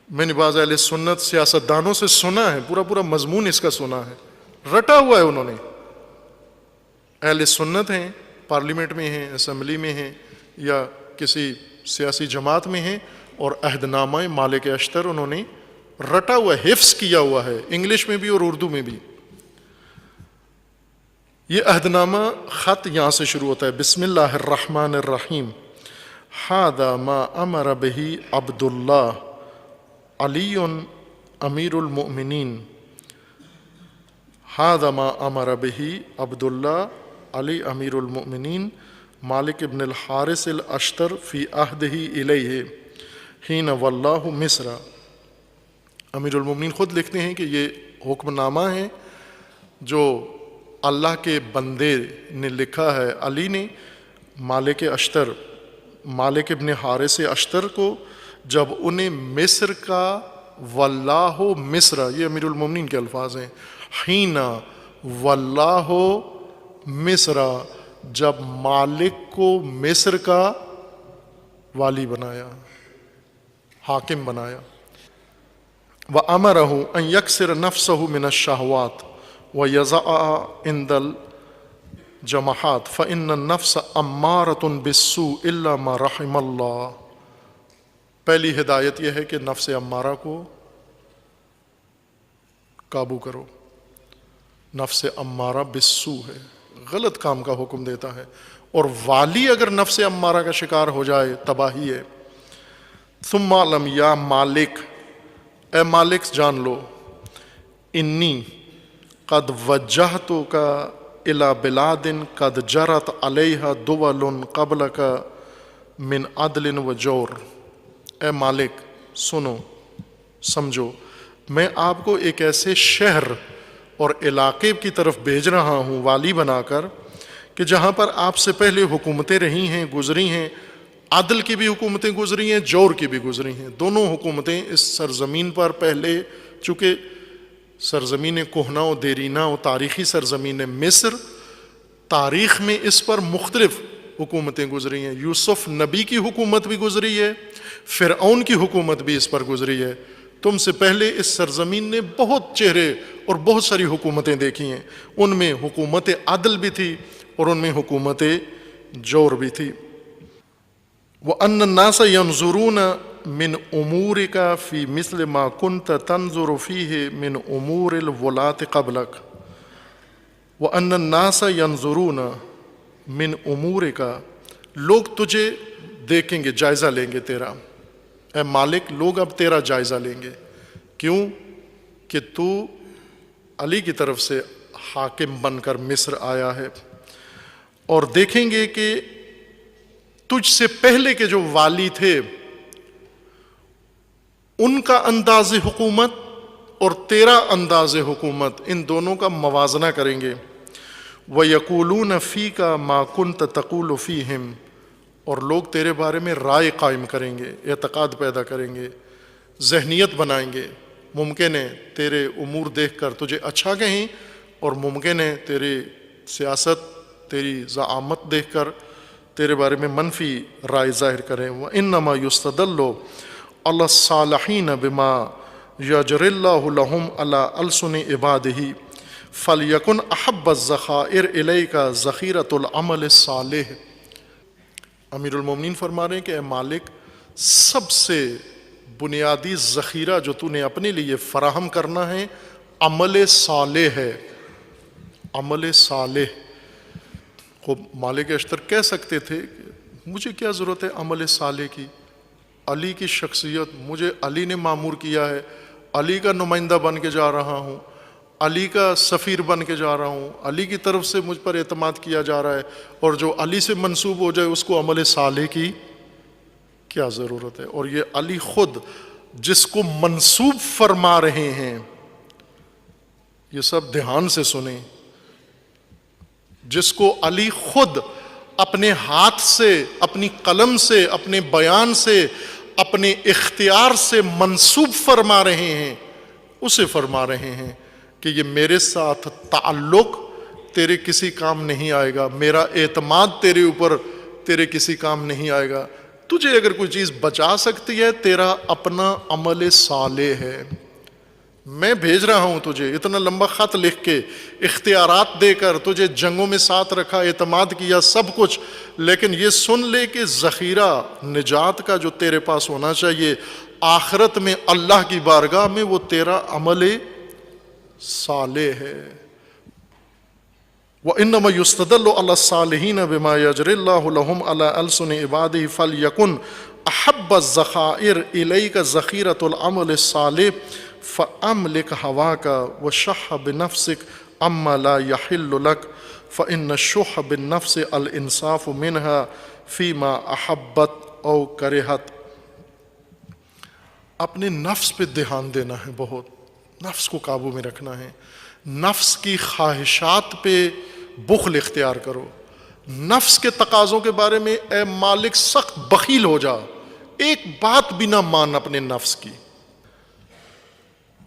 میں نے بعض اہل سنت سیاستدانوں سے سنا ہے، پورا پورا مضمون اس کا سنا ہے، رٹا ہوا ہے انہوں نے. اہل سنت ہیں، پارلیمنٹ میں ہیں، اسمبلی میں ہیں، یا کسی سیاسی جماعت میں ہیں، اور عہد نامہ مالک اشتر انہوں نے رٹا ہوا ہے، حفظ کیا ہوا ہے، انگلش میں بھی اور اردو میں بھی. یہ عہد نامہ خط یہاں سے شروع ہوتا ہے، بسم اللہ الرحمن الرحیم. ھذا ما امر به عبد اللہ علی امیر المؤمنین. ھذا ما امر به عبد اللہ علی امیر المؤمنین مالک ابن الحارث الاشتر فی عہدہ الیہ حین واللہ مصر. امیر المؤمنین خود لکھتے ہیں کہ یہ حکم نامہ ہے جو اللہ کے بندے نے لکھا ہے، علی نے مالک اشتر، مالک ابن حارث اشتر کو، جب انہیں مصر کا، واللہ مصر، یہ امیر المؤمنین کے الفاظ ہیں، حین واللہ مصر، جب مالک کو مصر کا والی بنایا، حاکم بنایا. وَأَمَرَهُ أَن يَكْسِرَ نَفْسَهُ مِنَ الشَّهَوَاتِ وَيَضَعَ عِنْدَ الْجَمَحَاتِ فَإِنَّ النَّفْسَ أَمَّارَةٌ بِالسُّوءِ إِلَّا مَا رَحِمَ اللَّهُ. پہلی ہدایت یہ ہے کہ نفس امارہ کو قابو کرو. نفس امارہ بالسوء ہے، غلط کام کا حکم دیتا ہے، اور والی اگر نفس امارہ کا شکار ہو جائے تباہی ہے. ثم علم یا مالک، اے مالک جان لو، انی قد وجہتک الی بلاد قد جرت علیہا دول قبلک من عدل و جور. اے مالک سنو سمجھو، میں آپ کو ایک ایسے شہر اور علاقے کی طرف بھیج رہا ہوں والی بنا کر کہ جہاں پر آپ سے پہلے حکومتیں رہی ہیں، گزری ہیں، عدل کی بھی حکومتیں گزری ہیں، جور کی بھی گزری ہیں. دونوں حکومتیں اس سرزمین پر پہلے، چونکہ سرزمین کہنہ و دیرینہ و تاریخی سرزمین مصر، تاریخ میں اس پر مختلف حکومتیں گزری ہیں. یوسف نبی کی حکومت بھی گزری ہے، فرعون کی حکومت بھی اس پر گزری ہے. تم سے پہلے اس سرزمین نے بہت چہرے اور بہت ساری حکومتیں دیکھی ہیں، ان میں حکومت عدل بھی تھی اور ان میں حکومت جور بھی تھی. وَأَنَّ النَّاسَ يَنْظُرُونَ مِنْ أُمُورِكَ فِي مِثْلِ مَا كُنْتَ تَنْظُرُ فِيهِ مِنْ أُمُورِ الْوُلَاةِ قَبْلَكَ. وَأَنَّ النَّاسَ يَنْظُرُونَ مِنْ أُمُورِكَ، لوگ تجھے دیکھیں گے، جائزہ لیں گے تیرا. اے مالک، لوگ اب تیرا جائزہ لیں گے. کیوں؟ کہ تو علی کی طرف سے حاکم بن کر مصر آیا ہے، اور دیکھیں گے کہ تجھ سے پہلے کے جو والی تھے ان کا انداز حکومت اور تیرا انداز حکومت، ان دونوں کا موازنہ کریں گے. وَيَقُولُونَ فِيكَ مَا كُنْتَ تَقُولُ فِيهِمْ، اور لوگ تیرے بارے میں رائے قائم کریں گے، اعتقاد پیدا کریں گے، ذہنیت بنائیں گے. ممکن ہے تیرے امور دیکھ کر تجھے اچھا کہیں، اور ممکن ہے تیری سیاست، تیری زعامت دیکھ کر تیرے بارے میں منفی رائے ظاہر کریں. وَإِنَّمَا يُسْتَدَلُّ عَلَى الصَّالِحِينَ بِمَا يَجْرِ اللَّهُ لَهُمْ عَلَى أَلْسُنِ عِبَادِهِ فَلْيَكُنْ أَحَبَّ الذَّخَائِرِ إِلَيْكَ ذَخِيرَةُ الْعَمَلِ الصَّالِحِ. امیر المومنین فرما رہے ہیں کہ اے مالک، سب سے بنیادی ذخیرہ جو تو نے اپنے لیے فراہم کرنا ہے عمل صالح ہے. عمل صالح کو مالک اشتر کہہ سکتے تھے کہ مجھے کیا ضرورت ہے عمل صالح کی، علی کی شخصیت، مجھے علی نے معمور کیا ہے، علی کا نمائندہ بن کے جا رہا ہوں، علی کا سفیر بن کے جا رہا ہوں، علی کی طرف سے مجھ پر اعتماد کیا جا رہا ہے، اور جو علی سے منسوب ہو جائے اس کو عمل صالح کی کیا ضرورت ہے. اور یہ علی خود جس کو منسوب فرما رہے ہیں، یہ سب دھیان سے سنیں، جس کو علی خود اپنے ہاتھ سے، اپنی قلم سے، اپنے بیان سے، اپنے اختیار سے منسوب فرما رہے ہیں، اسے فرما رہے ہیں کہ یہ میرے ساتھ تعلق تیرے کسی کام نہیں آئے گا، میرا اعتماد تیرے اوپر تیرے کسی کام نہیں آئے گا. تجھے اگر کوئی چیز بچا سکتی ہے تیرا اپنا عمل صالح ہے. میں بھیج رہا ہوں تجھے اتنا لمبا خط لکھ کے، اختیارات دے کر، تجھے جنگوں میں ساتھ رکھا، اعتماد کیا، سب کچھ، لیکن یہ سن لے کہ ذخیرہ نجات کا جو تیرے پاس ہونا چاہیے آخرت میں اللہ کی بارگاہ میں وہ تیرا عمل صالح ہے. وَإِنَّمَا يُسْتَدَلُّ عَلَى الصَّالِحِينَ بِمَا يَجْرِي اللَّهُ لَهُمْ عَلَى أَلْسُنِ عِبَادِهِ فَلْيَكُنْ أَحَبَّ الذَّخَائِرِ إِلَيْكَ ذَخِيرَةُ الْعَمَلِ الصَّالِحِ فَأَمْلِكْ هَوَاكَ وَشَحَّ بِنَفْسِكَ عَمَّا لَا يَحِلُّ لَكَ فَإِنَّ الشُّحَّ بِالنَّفْسِ الْإِنصَافُ مِنْهَا فِيمَا أَحَبَّتْ أَوْ كَرِهَتْ. اپنے نفس پہ دھیان دینا ہے، بہت نفس کو قابو میں رکھنا ہے. نفس کی خواہشات پہ بخل اختیار کرو. نفس کے تقاضوں کے بارے میں اے مالک سخت بخیل ہو جا، ایک بات بھی نہ مان اپنے نفس کی.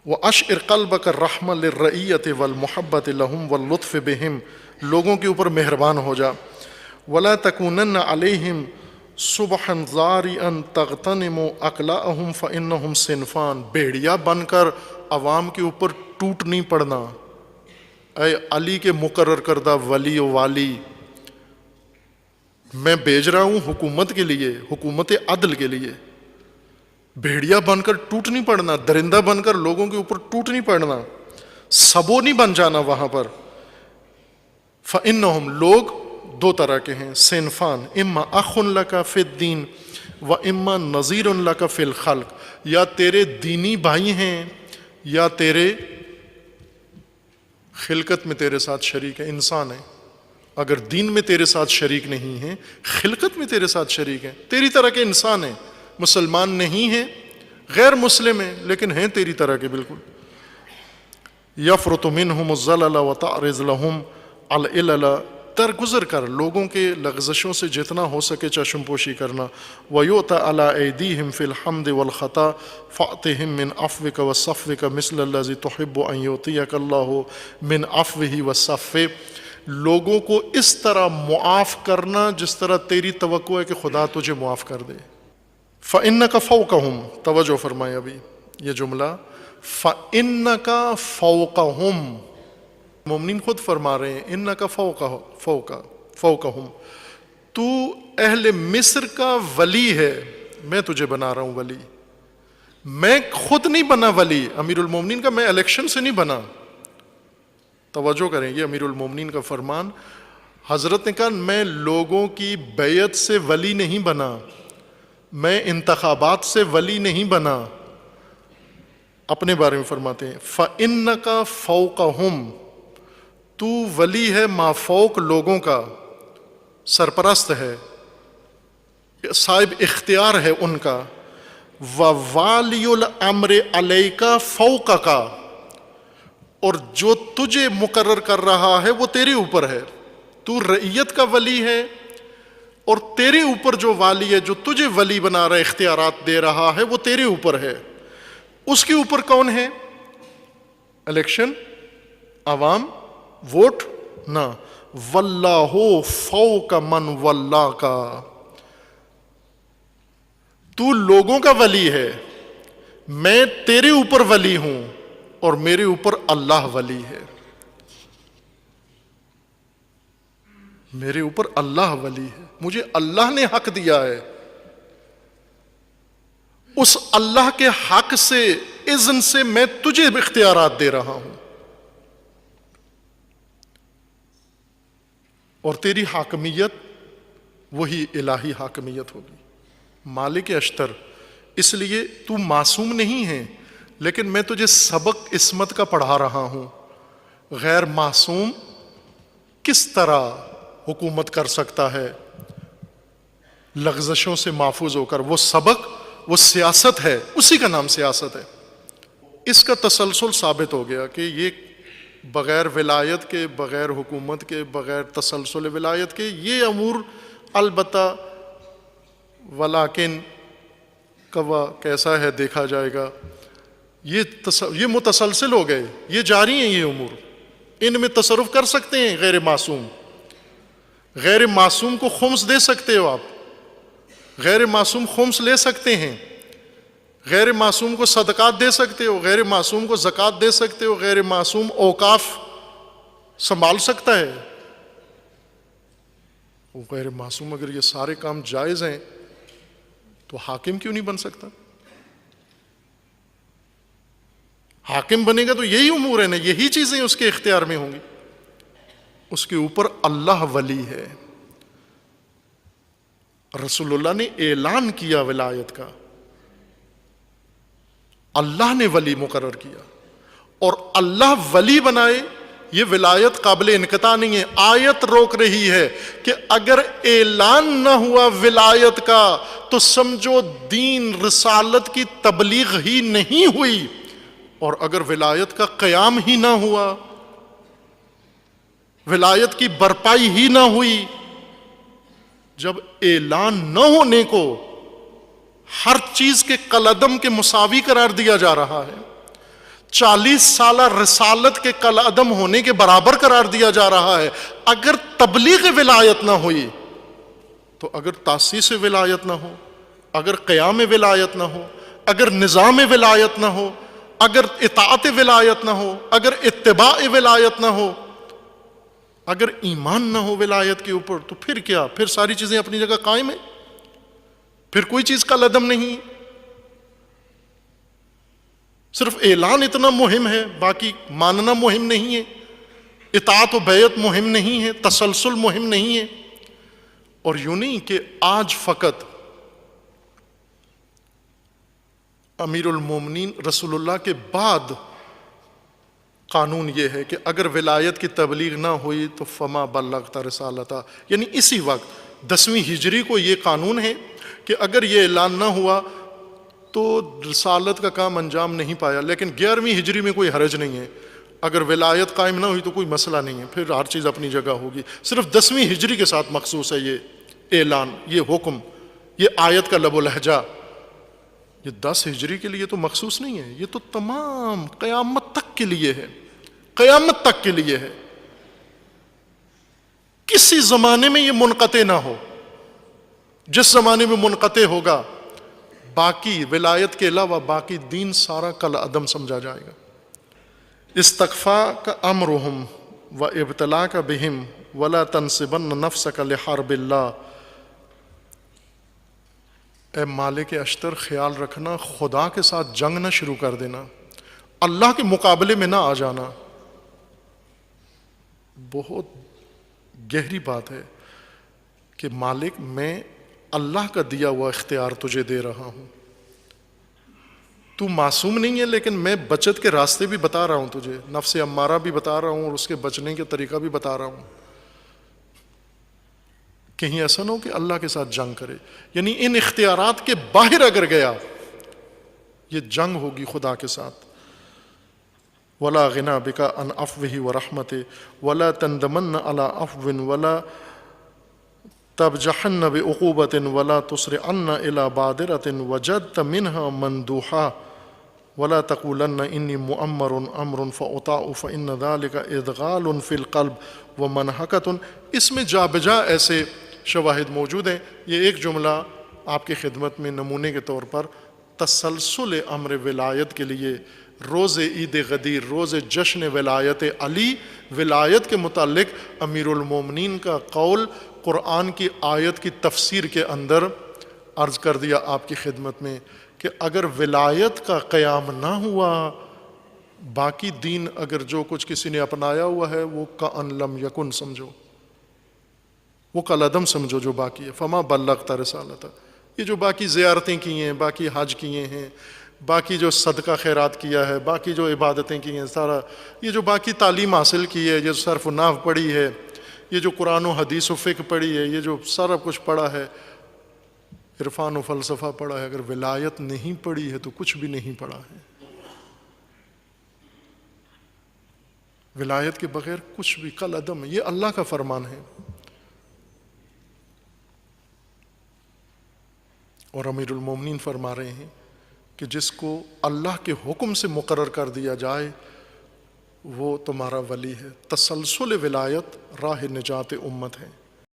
وَأَشْعِرْ قَلْبَكَ الرَّحْمَةَ لِلرَّعِيَّةِ وَالْمُحَبَّةِ لَهُمْ وَاللُّطْفِ بِهِمْ، لوگوں کے اوپر مہربان ہو جا. وَلَا تَكُونَنَّ عَلَيْهِمْ صُبْحًا ضَارِعًا تَغْتَنِمُ أَقْلَاءَهُمْ فَإِنَّهُمْ صِنْفَانِ، بھیڑیا بن کر عوام کے اوپر ٹوٹ نہیں پڑنا. اے علی کے مقرر کردہ ولی و والی، میں بھیج رہا ہوں حکومت کے لیے، حکومت عدل کے لیے. بھیڑیا بن کر ٹوٹ نہیں پڑنا، درندہ بن کر لوگوں کے اوپر ٹوٹ نہیں پڑنا، سبو نہیں بن جانا وہاں پر. فَإِنَّهُمْ، لوگ دو طرح کے ہیں، صنفان، اما اخ لک فی الدین و اما نظیر لک فی الخلق، یا تیرے دینی بھائی ہیں یا تیرے خلقت میں تیرے ساتھ شریک ہے. انسان ہے، اگر دین میں تیرے ساتھ شریک نہیں ہیں، خلقت میں تیرے ساتھ شریک ہیں، تیری طرح کے انسان ہیں، مسلمان نہیں ہیں، غیر مسلم ہیں، لیکن ہیں تیری طرح کے بالکل. یفرط منہم الزلل وتعرض لہم العلل، درگزر کر لوگوں کے لغزشوں سے جتنا ہو سکے چشم پوشی کرنا. وَيُؤْتَ عَلَىٰ أَيْدِيهِمْ فِي الْحَمْدِ وَالْخَطَا فَأْتِهِمْ مِنْ عَفْوِكَ وَصَفْوِكَ مِثْلَ الَّذِي تُحِبُّ أَنْ يُؤْتِيَكَ اللَّهُ مِنْ عَفْوِهِ وَصَفْوِهِ، لوگوں کو اس طرح معاف کرنا جس طرح تیری توقع ہے کہ خدا تجھے معاف کر دے. فَإِنَّكَ فَوْقَهُمْ، توجہ فرمائے ابھی یہ جملہ، فَإِنَّكَ فَوْقَهُمْ، مومنین خود فرما رہے ہیں اِنَّكَ فَوْقَهُمْ، تو اہل مصر کا ولی ہے، میں تجھے بنا رہا ہوں ولی. میں خود نہیں بنا ولی، امیر المومنین کا میں الیکشن سے نہیں بنا. توجہ کریں، یہ امیر المومنین کا فرمان. حضرت نے کہا میں لوگوں کی بیعت سے ولی نہیں بنا، میں انتخابات سے ولی نہیں بنا. اپنے بارے میں فرماتے ہیں فَإِنَّكَ فَوْقَهُمْ، تو ولی ہے مافوق لوگوں کا، سرپرست ہے، صاحب اختیار ہے ان کا. وَوَالِيُ الْأَمْرِ عَلَيْكَ فَوْقَكَ، اور جو تجھے مقرر کر رہا ہے وہ تیرے اوپر ہے. تو رعیت کا ولی ہے اور تیرے اوپر جو والی ہے، جو تجھے ولی بنا رہا ہے، اختیارات دے رہا ہے، وہ تیرے اوپر ہے. اس کے اوپر کون ہے؟ الیکشن، عوام، ووٹ نہ. واللہ فوق من ولاک، تو لوگوں کا ولی ہے، میں تیرے اوپر ولی ہوں اور میرے اوپر اللہ ولی ہے. میرے اوپر اللہ ولی ہے، مجھے اللہ نے حق دیا ہے، اس اللہ کے حق سے، اذن سے میں تجھے اختیارات دے رہا ہوں، اور تیری حاکمیت وہی الہی حاکمیت ہوگی. مالک اشتر، اس لیے تو معصوم نہیں ہے، لیکن میں تجھے سبق عصمت کا پڑھا رہا ہوں. غیر معصوم کس طرح حکومت کر سکتا ہے لغزشوں سے محفوظ ہو کر؟ وہ سبق، وہ سیاست ہے، اسی کا نام سیاست ہے. اس کا تسلسل ثابت ہو گیا کہ یہ بغیر ولایت کے، بغیر حکومت کے، بغیر تسلسل ولایت کے یہ امور البتہ ولیکن کوا کیسا ہے دیکھا جائے گا، یہ متسلسل ہو گئے، یہ جاری ہیں، یہ امور ان میں تصرف کر سکتے ہیں غیر معصوم. غیر معصوم کو خمس دے سکتے ہو آپ، غیر معصوم خمس لے سکتے ہیں، غیر معصوم کو صدقات دے سکتے ہو، غیر معصوم کو زکوٰۃ دے سکتے ہو، غیر معصوم اوقاف سنبھال سکتا ہے. وہ غیر معصوم اگر یہ سارے کام جائز ہیں تو حاکم کیوں نہیں بن سکتا؟ حاکم بنے گا تو یہی امور ہے نا، یہی چیزیں اس کے اختیار میں ہوں گی. اس کے اوپر اللہ ولی ہے. رسول اللہ نے اعلان کیا ولایت کا، اللہ نے ولی مقرر کیا، اور اللہ ولی بنائے. یہ ولایت قابل انقطاع نہیں ہے. آیت روک رہی ہے کہ اگر اعلان نہ ہوا ولایت کا تو سمجھو دین رسالت کی تبلیغ ہی نہیں ہوئی، اور اگر ولایت کا قیام ہی نہ ہوا، ولایت کی برپائی ہی نہ ہوئی. جب اعلان نہ ہونے کو ہر چیز کے قلعدم کے مساوی قرار دیا جا رہا ہے، 40 سالہ رسالت کے قلعدم ہونے کے برابر قرار دیا جا رہا ہے، اگر تبلیغ ولایت نہ ہوئی تو اگر تاسیس ولایت نہ ہو، اگر قیام ولایت نہ ہو، اگر نظام ولایت نہ ہو، اگر اطاعت ولایت نہ ہو، اگر اتباع ولایت نہ ہو، اگر ایمان نہ ہو ولایت کے اوپر، تو پھر کیا؟ پھر ساری چیزیں اپنی جگہ قائم ہیں، پھر کوئی چیز کا لدم نہیں. صرف اعلان اتنا مہم ہے، باقی ماننا مہم نہیں ہے، اطاعت و بیعت مہم نہیں ہے، تسلسل مہم نہیں ہے. اور یوں نہیں کہ آج فقط امیر المومنین رسول اللہ کے بعد قانون یہ ہے کہ اگر ولایت کی تبلیغ نہ ہوئی تو فما بلغت رسالتہ، یعنی اسی وقت 10ویں ہجری کو یہ قانون ہے کہ اگر یہ اعلان نہ ہوا تو رسالت کا کام انجام نہیں پایا. لیکن 11ویں ہجری میں کوئی حرج نہیں ہے، اگر ولایت قائم نہ ہوئی تو کوئی مسئلہ نہیں ہے، پھر ہر چیز اپنی جگہ ہوگی. صرف 10ویں ہجری کے ساتھ مخصوص ہے یہ اعلان، یہ حکم، یہ آیت کا لب و لہجہ. یہ 10 ہجری کے لیے تو مخصوص نہیں ہے، یہ تو تمام قیامت تک کے لیے ہے، قیامت تک کے لیے ہے. کسی زمانے میں یہ منقطع نہ ہو. جس زمانے میں منقطع ہوگا باقی ولایت کے علاوہ باقی دین سارا کل عدم سمجھا جائے گا. استغفاء کا امرہم و ابتلاء کا بہم ولا تنصبن نفسک لحرب اللہ. اے مالک اشتر، خیال رکھنا خدا کے ساتھ جنگ نہ شروع کر دینا، اللہ کے مقابلے میں نہ آ جانا. بہت گہری بات ہے کہ مالک میں اللہ کا دیا ہوا اختیار تجھے دے رہا ہوں، تو معصوم نہیں ہے، لیکن میں بچت کے راستے بھی بتا رہا ہوں تجھے، نفس امارہ بھی بتا رہا ہوں اور اس کے بچنے کے طریقہ بھی بتا رہا ہوں. کہیں ایسا نہ ہو کہ اللہ کے ساتھ جنگ کرے. یعنی ان اختیارات کے باہر اگر گیا یہ جنگ ہوگی خدا کے ساتھ. ولا غنا بک عن عفوہ ورحمتہ ولا تندمن علی عفو ولا تبجحن بعقوبۃ ولا تسرعن الی بادرۃ وجدت منها مندوحا ولا تقولن انی مؤمر امر فاطاع فان ذلک ادغال فی القلب ومنہکۃ. اس میں جا بجا ایسے شواہد موجود ہیں. یہ ایک جملہ آپ کی خدمت میں نمونے کے طور پر تسلسل امر ولایت کے لیے روز عید غدیر، روز جشن ولایت علی، ولایت کے متعلق امیر المومنین کا قول قرآن کی آیت کی تفسیر کے اندر عرض کر دیا آپ کی خدمت میں کہ اگر ولایت کا قیام نہ ہوا، باقی دین اگر جو کچھ کسی نے اپنایا ہوا ہے وہ کأن لم یکن سمجھو، وہ کالعدم سمجھو جو باقی ہے. فما بلغت رسالتہ. یہ جو باقی زیارتیں کی ہیں، باقی حج کیے ہیں، باقی جو صدقہ خیرات کیا ہے، باقی جو عبادتیں کی ہیں، سارا یہ جو باقی تعلیم حاصل کی ہے، یہ صرف و نحو پڑھی ہے، یہ جو قرآن و حدیث و فقہ پڑھی ہے، یہ جو سارا کچھ پڑھا ہے، عرفان و فلسفہ پڑھا ہے، اگر ولایت نہیں پڑھی ہے تو کچھ بھی نہیں پڑھا ہے. ولایت کے بغیر کچھ بھی کالعدم ہے. یہ اللہ کا فرمان ہے. اور امیر المومنین فرما رہے ہیں کہ جس کو اللہ کے حکم سے مقرر کر دیا جائے وہ تمہارا ولی ہے. تسلسل ولایت راہ نجات امت ہے.